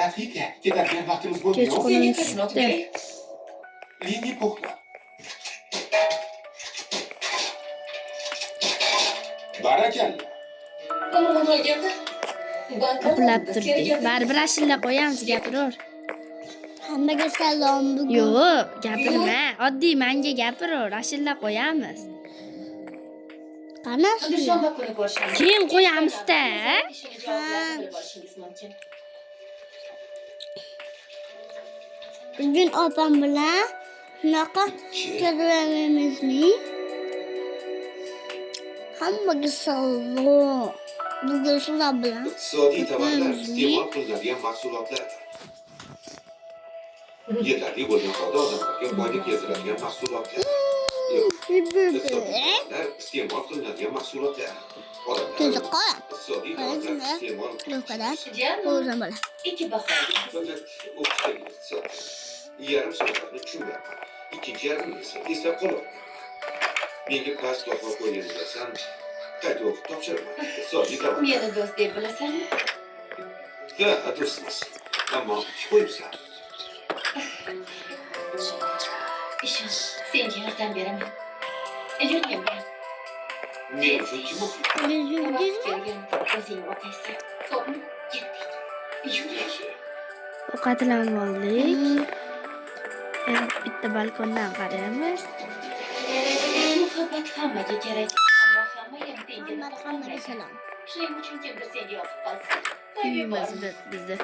Dakika, ketadigan vaqtimiz bo'ldi-yu. Kechqurun tushdi. Lingi puxta. Barakalla. Uxlab turdik. Baribir ashilla qo'yamiz, gapiraver. Hammaga salom bugun. Yo'q, gapirma. Oddiy menga gapiraver, ashilla qo'yamiz. Qani? Keyin qo'yamiz-da. Bugun opam bilan shunaqa ko'ramizni. Hammaga salom. Bugun sizlar bilan Iqtisodiy tovarlar iste'mol qilinadigan mahsulotlar. Yetarli bo'lgan holda odamlarga boylik yetiradigan mahsulotlar. İste'mol qilinadigan mahsulotlar. Ko'zi qora. Iqtisodiy tovarlar iste'mol Do'kada. O'zim bilan. fakat o'qishda iqtisod. Yarim soatni tushunmayapman. Ikkinchi yarmini esa eslab qolaman. Menga past baho qo'yganingizdan qayta o'qib topshiraman. Iqtisodiy tovarlar. Meni do'st deb bilasanmi? Ha, do'stmiz. Ammo qo'yibsan. Ishon, senga yordam beraman. Yurgin bilan. Men uchun kim o'qiydi? Yuzingizmi? O'zing o'qiysan. Xo'pmi? Ketdik. Yur. Yaxshi. Ovqatlanib oldik. Bitta balkondan qaraymiz. Muhabbat hammaga kerak. Ammo hamma ham tengini Hammaga salom. Shuning uchun kimdir senga yoqib qolsin. Uyimiz bizni.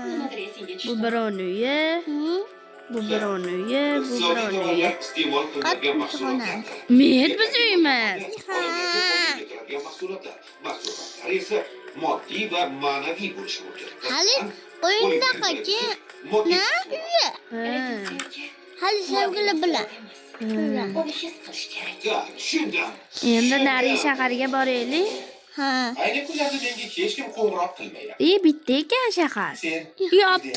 Nimadir esingga Bu tushdi. birovni uyi, bu birovni uyi, bu Iqtisodiy birovni uyi. tovarlar iste'mol qilinadigan mahsulotlar. Men biz uyimiz. Mahsulotlar esa moddiy va ma'naviy bo'lishi mumkin. Hali o'yindaqaki Moddiy Ha. hali sevgili bilan. Uni his qilish kerak. Ya, tushundim. Endi nariga shaharga boraylik. Ha. Ayni kunlarda menga hech kim qo'ng'iroq qilmayapti. Bitta ekan shahar. Sen Yopti.